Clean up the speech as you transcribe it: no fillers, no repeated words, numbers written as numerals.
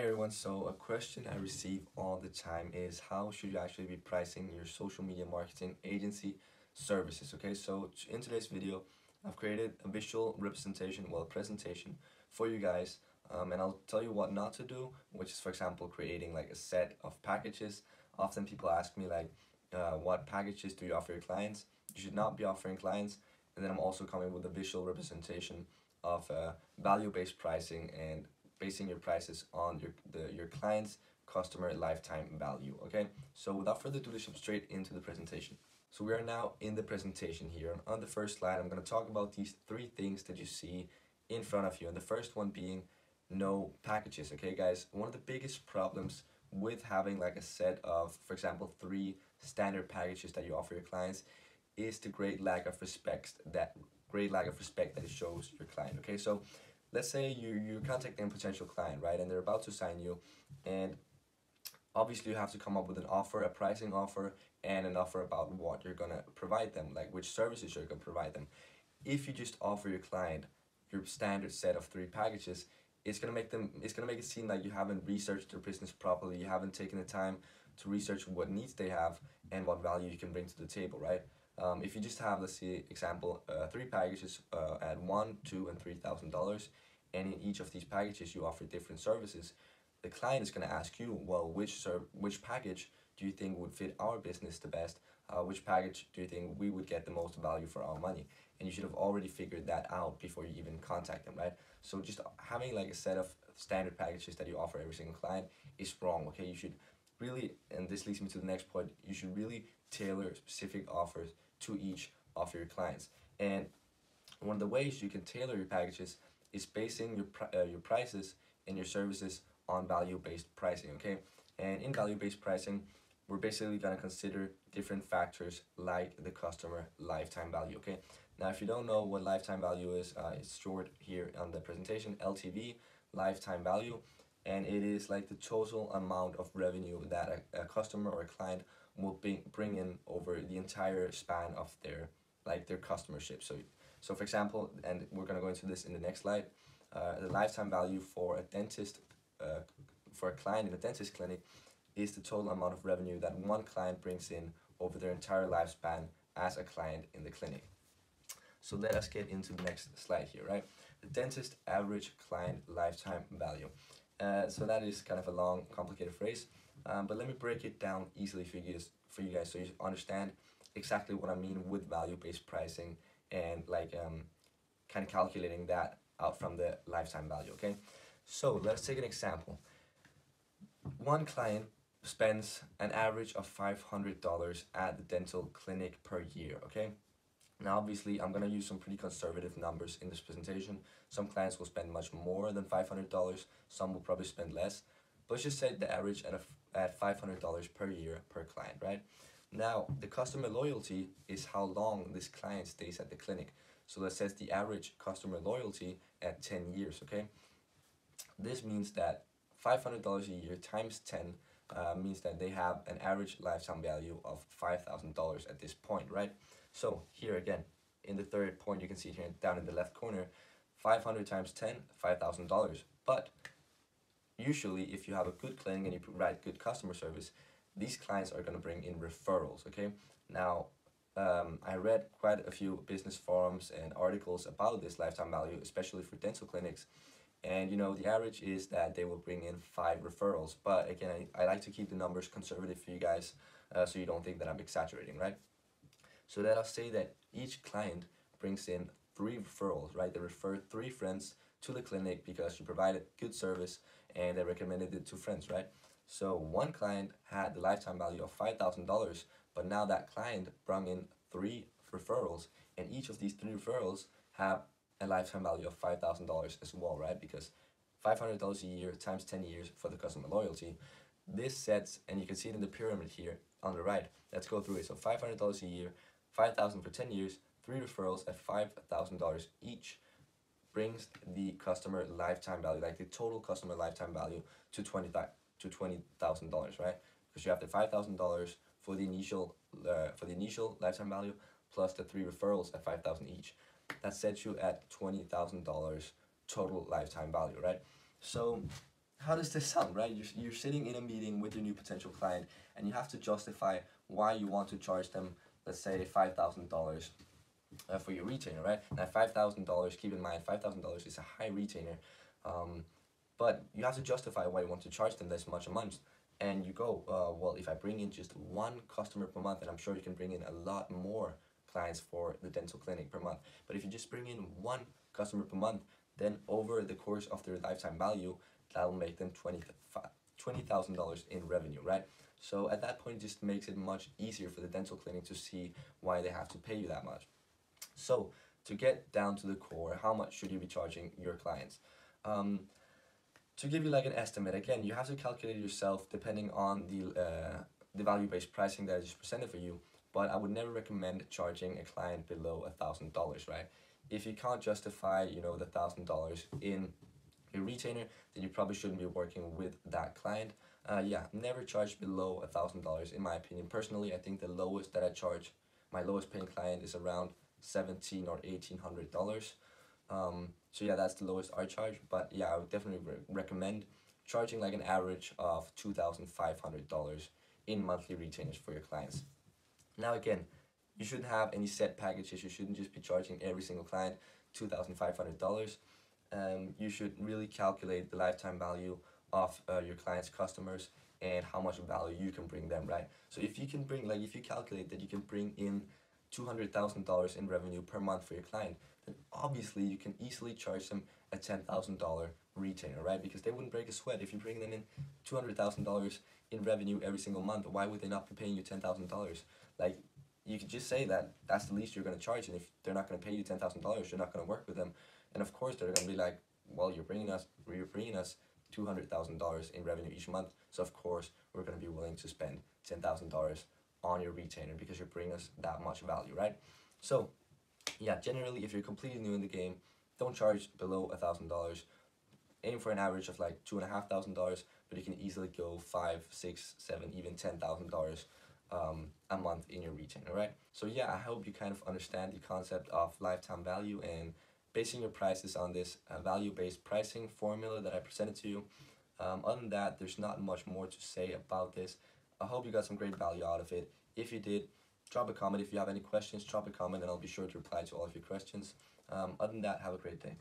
everyone, so a question I receive all the time is how should you actually be pricing your social media marketing agency services? Okay, so in today's video, I've created a visual representation, well, presentation for you guys, and I'll tell you what not to do, which is, for example, creating like a set of packages. Often people ask me like, what packages do you offer your clients? You should not be offering clients. And then I'm also coming with a visual representation of value-based pricing and basing your prices on your client's customer lifetime value. Okay, so without further ado, let's jump straight into the presentation. So we are now in the presentation here. On the first slide, I'm going to talk about these three things that you see in front of you, and the first one being no packages. Okay guys, one of the biggest problems with having like a set of, for example, 3 standard packages that you offer your clients is the great lack of respect that it shows your client. Okay, so let's say you're contacting a potential client, right, and they're about to sign you, and obviously you have to come up with an offer, a pricing offer, and an offer about what you're gonna provide them, like which services you're gonna provide them. If you just offer your client your standard set of 3 packages, it's gonna make it seem like you haven't researched their business properly, you haven't taken the time to research what needs they have and what value you can bring to the table, right? If you just have, let's say, example, 3 packages at $1, $2, and $3,000, and in each of these packages you offer different services, the client is going to ask you, well, which package do you think would fit our business the best? Which package do you think we would get the most value for our money? And you should have already figured that out before you even contact them, right? So just having like a set of standard packages that you offer every single client is wrong. Okay, you should really, and this leads me to the next point, you should really tailor specific offers to each of your clients. And one of the ways you can tailor your packages is basing your prices and your services on value-based pricing. Okay, and in value-based pricing, we're basically going to consider different factors like the customer lifetime value. Okay, now if you don't know what lifetime value is, it's short here on the presentation, LTV, lifetime value, and it is like the total amount of revenue that a customer or a client will bring in over the entire span of their customership. So for example, and we're going to go into this in the next slide, the lifetime value for a dentist, for a client in a dentist clinic, is the total amount of revenue that one client brings in over their entire lifespan as a client in the clinic. So let us get into the next slide here, right? The dentist average client lifetime value. So that is kind of a long, complicated phrase, but let me break it down easily for you guys so you understand exactly what I mean with value-based pricing and like kind of calculating that out from the lifetime value. Okay, so let's take an example. One client spends an average of $500 at the dental clinic per year. Okay, now obviously I'm going to use some pretty conservative numbers in this presentation. Some clients will spend much more than $500, some will probably spend less, but let's just say the average at $500 per year per client, right? Now the customer loyalty is how long this client stays at the clinic. So that says the average customer loyalty at 10 years. Okay, this means that $500 a year times 10 means that they have an average lifetime value of $5,000 at this point, right? So here again, in the third point, you can see here down in the left corner, 500 times 10, $5,000. But usually, if you have a good clinic and you provide good customer service, these clients are going to bring in referrals. Okay, now I read quite a few business forums and articles about this lifetime value, especially for dental clinics. And you know, the average is that they will bring in 5 referrals. But again, I like to keep the numbers conservative for you guys, so you don't think that I'm exaggerating, right? So that I'll say that each client brings in 3 referrals, right? They refer 3 friends to the clinic because you provided good service and they recommended it to friends, right? So one client had the lifetime value of $5,000, but now that client brought in 3 referrals, and each of these 3 referrals have a lifetime value of $5,000 as well, right? Because $500 a year times 10 years for the customer loyalty. This sets, and you can see it in the pyramid here on the right. Let's go through it. So $500 a year, $5,000 for 10 years, 3 referrals at $5,000 each brings the customer lifetime value, like the total customer lifetime value, to $20,000, right? Because you have the $5,000 for the initial lifetime value plus the 3 referrals at $5,000 each. That sets you at $20,000 total lifetime value, right? So how does this sound, right? You're sitting in a meeting with your new potential client, and you have to justify why you want to charge them, let's say $5,000 for your retainer, right? Now $5,000, keep in mind, $5,000 is a high retainer, um, but you have to justify why you want to charge them this much a month. And you go, well, if I bring in just one customer per month, and I'm sure you can bring in a lot more clients for the dental clinic per month. But if you just bring in one customer per month, then over the course of their lifetime value, that'll make them $20,000 in revenue, right? So at that point, it just makes it much easier for the dental clinic to see why they have to pay you that much. So to get down to the core, how much should you be charging your clients? Um, to give you like an estimate, again, you have to calculate it yourself depending on the value-based pricing that is presented for you. But I would never recommend charging a client below $1,000, right? If you can't justify, the $1,000 in a retainer, then you probably shouldn't be working with that client. Yeah, never charge below $1,000 in my opinion. Personally, I think the lowest that I charge, my lowest paying client is around $1,700 or $1,800. So yeah, that's the lowest I charge. But yeah, I would definitely recommend charging like an average of $2,500 in monthly retainers for your clients. Now again, you shouldn't have any set packages. You shouldn't just be charging every single client $2,500. You should really calculate the lifetime value of your client's customers and how much value you can bring them, right? So if you can bring, like if you calculate that you can bring in $200,000 in revenue per month for your client, then obviously you can easily charge them a $10,000 retainer, right? Because they wouldn't break a sweat if you bring them in $200,000 in revenue every single month. Why would they not be paying you $10,000? Like, you could just say that that's the least you're going to charge, and if they're not going to pay you $10,000, you're not going to work with them. And of course, they're going to be like, well, you're bringing us $200,000 in revenue each month, so of course we're going to be willing to spend $10,000 on your retainer because you're bringing us that much value, right? So yeah, generally, if you're completely new in the game, don't charge below $1,000. Aim for an average of like $2,500, but you can easily go $5, $6, $7, even $10,000 a month in your retainer, right? So yeah, I hope you kind of understand the concept of lifetime value and basing your prices on this value-based pricing formula that I presented to you. Other than that, there's not much more to say about this. I hope you got some great value out of it. If you did, drop a comment. If you have any questions, drop a comment and I'll be sure to reply to all of your questions. Other than that, have a great day.